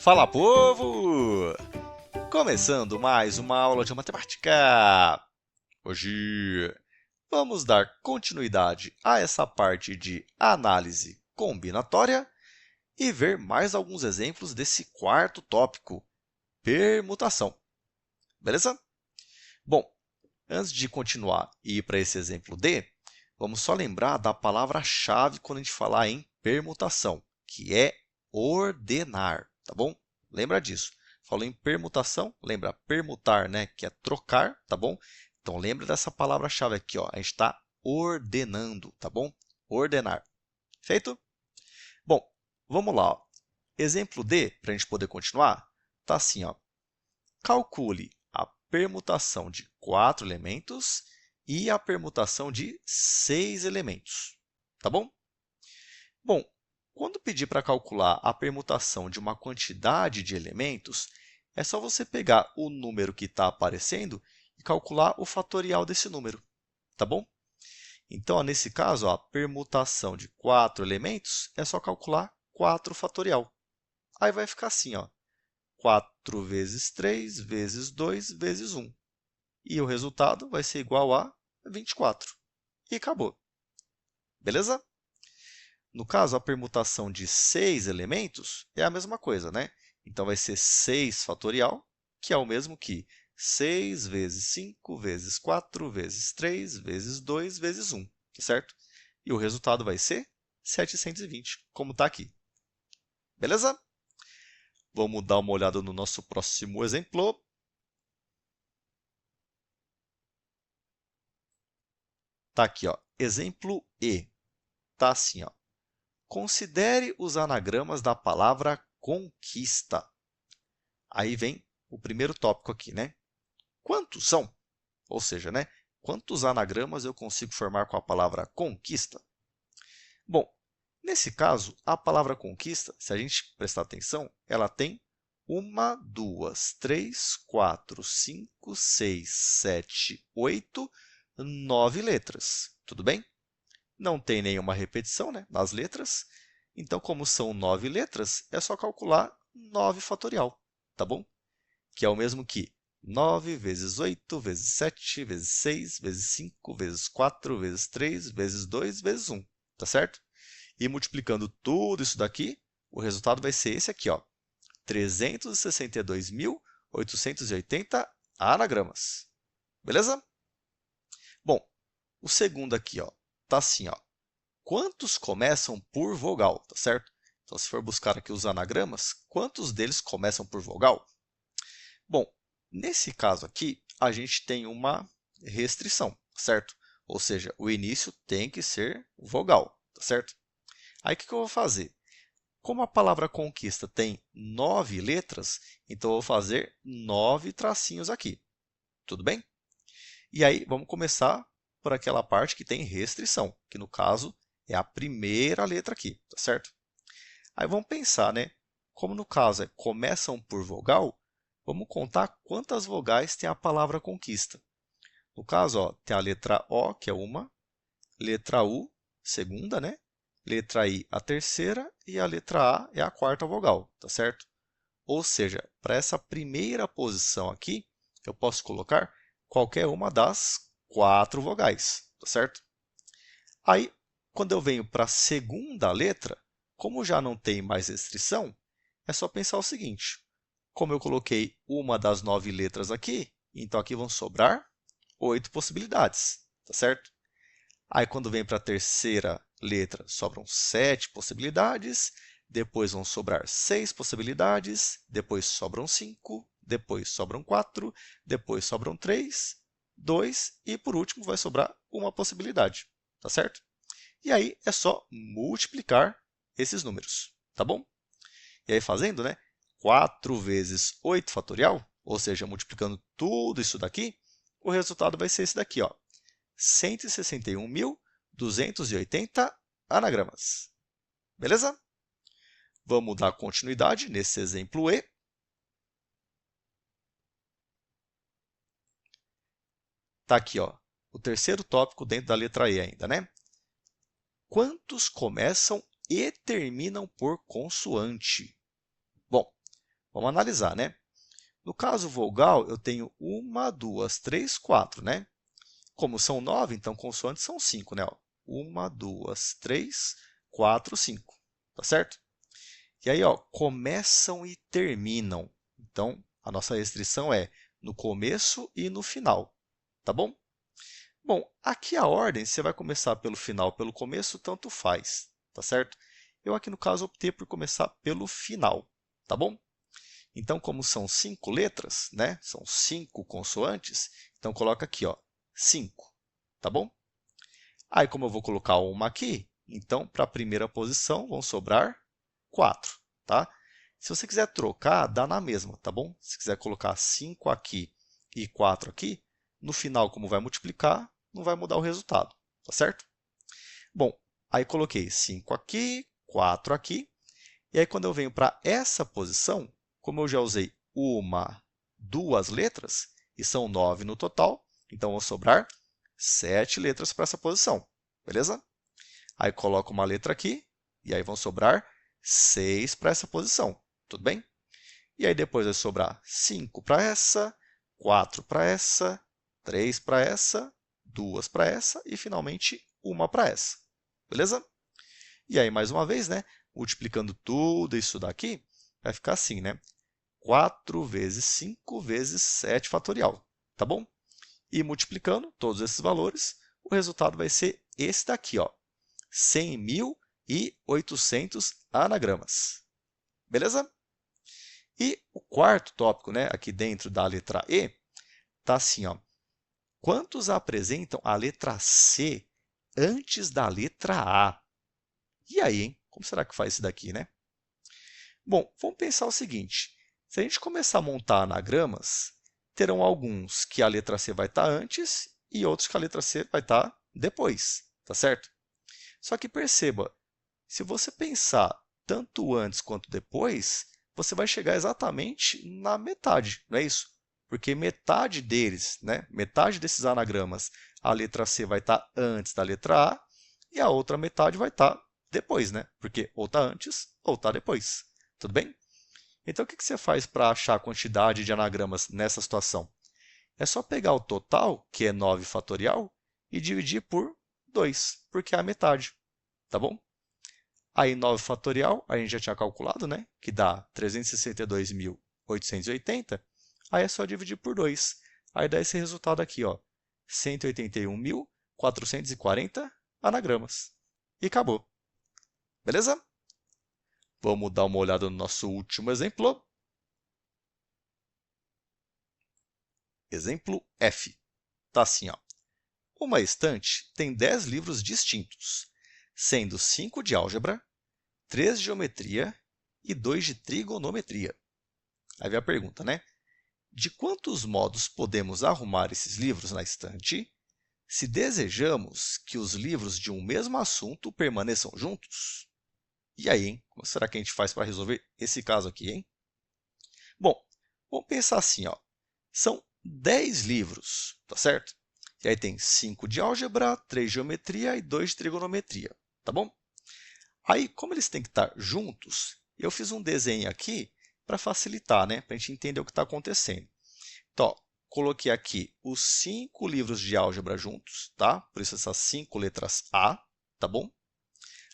Fala, povo! Começando mais uma aula de matemática. Hoje vamos dar continuidade a essa parte de análise combinatória e ver mais alguns exemplos desse quarto tópico, permutação. Beleza? Bom, antes de continuar e ir para esse exemplo D, vamos só lembrar da palavra-chave quando a gente falar em permutação, que é ordenar, tá bom? Lembra disso. Falou em permutação, lembra permutar, né, que é trocar, tá bom? Então lembra dessa palavra-chave aqui, ó. A gente está ordenando, tá bom? Ordenar. Feito? Bom, vamos lá, ó. Exemplo D, para a gente poder continuar, tá assim, ó. Calcule a permutação de 4 elementos e a permutação de 6 elementos. Tá bom? Bom, quando pedir para calcular a permutação de uma quantidade de elementos, é só você pegar o número que está aparecendo e calcular o fatorial desse número. Tá bom? Então, ó, nesse caso, ó, a permutação de 4 elementos é só calcular 4 fatorial. Aí vai ficar assim, ó. 4 vezes 3 vezes 2 vezes 1. E o resultado vai ser igual a 24. E acabou. Beleza? No caso, a permutação de 6 elementos é a mesma coisa, né? Então, vai ser 6 fatorial, que é o mesmo que 6 vezes 5 vezes 4 vezes 3 vezes 2 vezes 1, certo? E o resultado vai ser 720, como está aqui. Beleza? Vamos dar uma olhada no nosso próximo exemplo. Está aqui, ó, exemplo E. Está assim, ó. Considere os anagramas da palavra conquista. Aí vem o primeiro tópico aqui, né? Quantos são? Ou seja, né? Quantos anagramas eu consigo formar com a palavra conquista? Bom, nesse caso, a palavra conquista, se a gente prestar atenção, ela tem 1, 2, 3, 4, 5, 6, 7, 8, 9 letras. Tudo bem? Não tem nenhuma repetição, né, nas letras. Então, como são 9 letras, é só calcular 9 fatorial, tá bom? Que é o mesmo que 9 vezes 8 vezes 7 vezes 6 vezes 5 vezes 4 vezes 3 vezes 2 vezes 1, tá certo? E multiplicando tudo isso daqui, o resultado vai ser esse aqui, ó, 362.880 anagramas. Beleza? Bom, o segundo aqui, ó, tá assim, ó. Quantos começam por vogal, tá certo? Então, se for buscar aqui os anagramas, quantos deles começam por vogal? Bom, nesse caso aqui, a gente tem uma restrição, certo? Ou seja, o início tem que ser vogal, tá certo? Aí, o que eu vou fazer? Como a palavra conquista tem 9 letras, então eu vou fazer 9 tracinhos aqui. Tudo bem? E aí, vamos começar por aquela parte que tem restrição, que no caso é a primeira letra aqui, tá certo? Aí vamos pensar, né? Como no caso começam por vogal, vamos contar quantas vogais tem a palavra conquista. No caso, ó, tem a letra O, que é uma, letra U, segunda, né? Letra I, a terceira, e a letra A é a quarta vogal, tá certo? Ou seja, para essa primeira posição aqui, eu posso colocar qualquer uma das 4 vogais, tá certo? Aí, quando eu venho para a segunda letra, como já não tem mais restrição, é só pensar o seguinte. Como eu coloquei uma das 9 letras aqui, então aqui vão sobrar 8 possibilidades, tá certo? Aí, quando vem para a terceira letra, sobram 7 possibilidades, depois vão sobrar 6 possibilidades, depois sobram 5, depois sobram 4, depois sobram 3, 2 e, por último, vai sobrar uma possibilidade, tá certo? E aí é só multiplicar esses números, tá bom? E aí fazendo, né? 4 vezes 8 fatorial, ou seja, multiplicando tudo isso daqui, o resultado vai ser esse daqui, ó, 161.280 anagramas. Beleza? Vamos dar continuidade nesse exemplo E. Está aqui, ó, o terceiro tópico dentro da letra E ainda, né? Quantos começam e terminam por consoante? Bom, Vamos analisar, né? No caso vogal, eu tenho 1, 2, 3, 4, né? Como são 9, então consoantes são 5, né? 1, 2, 3, 4, 5, tá certo? E aí, ó, começam e terminam. Então, a nossa restrição é no começo e no final, tá bom? Bom, aqui a ordem, você vai começar pelo final ou pelo começo, tanto faz, tá certo? Eu aqui no caso optei por começar pelo final, tá bom? Então, como são 5 letras, né? São 5 consoantes, então coloca aqui, ó, 5, tá bom? Aí, como eu vou colocar uma aqui, então para a primeira posição vão sobrar 4, tá? Se você quiser trocar, dá na mesma, tá bom? Se quiser colocar 5 aqui e 4 aqui, no final, como vai multiplicar, não vai mudar o resultado, tá certo? Bom, aí coloquei 5 aqui, 4 aqui, e aí quando eu venho para essa posição, como eu já usei uma, 2 letras, e são 9 no total, então vão sobrar 7 letras para essa posição, beleza? Aí coloco uma letra aqui, e aí vão sobrar 6 para essa posição, tudo bem? E aí depois vai sobrar 5 para essa, 4 para essa, 3 para essa, 2 para essa e, finalmente, uma para essa. Beleza? E aí, mais uma vez, né, multiplicando tudo isso daqui, vai ficar assim, né? 4 vezes 5 vezes 7 fatorial, tá bom? E multiplicando todos esses valores, o resultado vai ser esse daqui, ó, 100.800 anagramas. Beleza? E o quarto tópico, né, aqui dentro da letra E, está assim, ó. Quantos apresentam a letra C antes da letra A? E aí, hein? Como será que faz isso daqui, né? Bom, vamos pensar o seguinte. Se a gente começar a montar anagramas, terão alguns que a letra C vai estar antes e outros que a letra C vai estar depois, tá certo? Só que perceba, se você pensar tanto antes quanto depois, você vai chegar exatamente na metade, não é isso? Porque metade deles, né, metade desses anagramas, a letra C vai estar antes da letra A e a outra metade vai estar depois, né? Porque ou está antes ou está depois. Tudo bem? Então, o que você faz para achar a quantidade de anagramas nessa situação? É só pegar o total, que é 9 fatorial, e dividir por 2, porque é a metade, tá bom? Aí, 9 fatorial, a gente já tinha calculado, né? Que dá 362.880. Aí é só dividir por 2. Aí dá esse resultado aqui, ó, 181.440 anagramas. E acabou. Beleza? Vamos dar uma olhada no nosso último exemplo. Exemplo F. Está assim, ó. Uma estante tem 10 livros distintos, sendo 5 de álgebra, 3 de geometria e 2 de trigonometria. Aí vem a pergunta, né? De quantos modos podemos arrumar esses livros na estante se desejamos que os livros de um mesmo assunto permaneçam juntos? E aí, hein? Como será que a gente faz para resolver esse caso aqui, hein? Bom, vamos pensar assim, ó. São 10 livros, tá certo? E aí tem 5 de álgebra, 3 de geometria e 2 de trigonometria, tá bom? Aí, como eles têm que estar juntos, eu fiz um desenho aqui para facilitar, né? Para a gente entender o que está acontecendo. Então, ó, coloquei aqui os 5 livros de álgebra juntos, tá? Por isso essas 5 letras A, tá bom?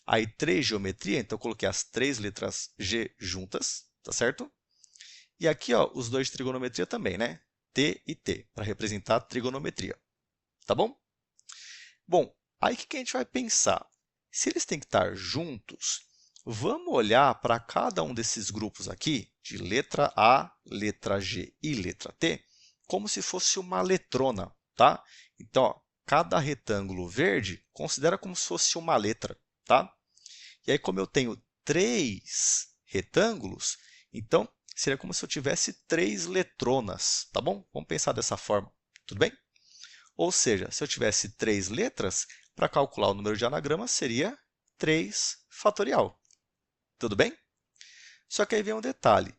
Aí 3 geometria, então eu coloquei as 3 letras G juntas, tá certo? E aqui, ó, os 2 de trigonometria também, né? T e T, para representar a trigonometria, tá bom? Bom, aí o que a gente vai pensar? Se eles têm que estar juntos, vamos olhar para cada um desses grupos aqui, de letra A, letra G e letra T, como se fosse uma letrona, tá? Então, ó, cada retângulo verde considera como se fosse uma letra, tá? E aí, como eu tenho 3 retângulos, então seria como se eu tivesse 3 letronas, tá bom? Vamos pensar dessa forma, tudo bem? Ou seja, se eu tivesse 3 letras, para calcular o número de anagramas seria 3 fatorial. Tudo bem? Só que aí vem um detalhe.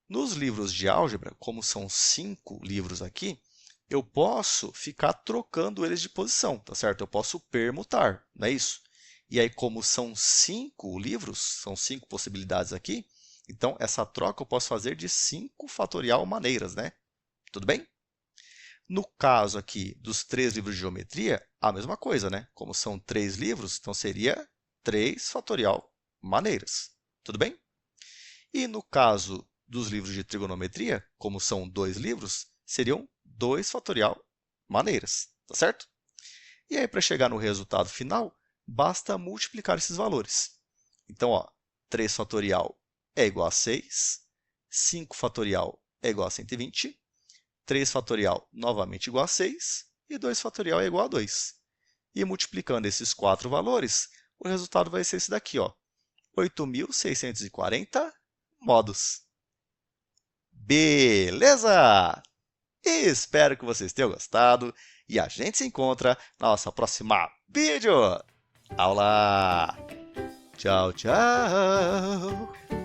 Nos livros de álgebra, como são 5 livros aqui, eu posso ficar trocando eles de posição, tá certo? Eu posso permutar, não é isso? E aí, como são 5 livros, são 5 possibilidades aqui, Então, essa troca eu posso fazer de 5 fatorial maneiras, né? Tudo bem? No caso aqui dos 3 livros de geometria, a mesma coisa, né? Como são 3 livros, então seria 3 fatorial maneiras. Tudo bem? E no caso dos livros de trigonometria, como são 2 livros, seriam 2 fatorial maneiras, tá certo? E aí, para chegar no resultado final, basta multiplicar esses valores. Então, ó, 3 fatorial é igual a 6, 5 fatorial é igual a 120, 3 fatorial novamente igual a 6 e 2 fatorial é igual a 2. E multiplicando esses 4 valores, o resultado vai ser esse daqui, ó, 8.640 modos. Beleza? Espero que vocês tenham gostado e a gente se encontra na nossa próxima vídeo aula. Tchau, tchau!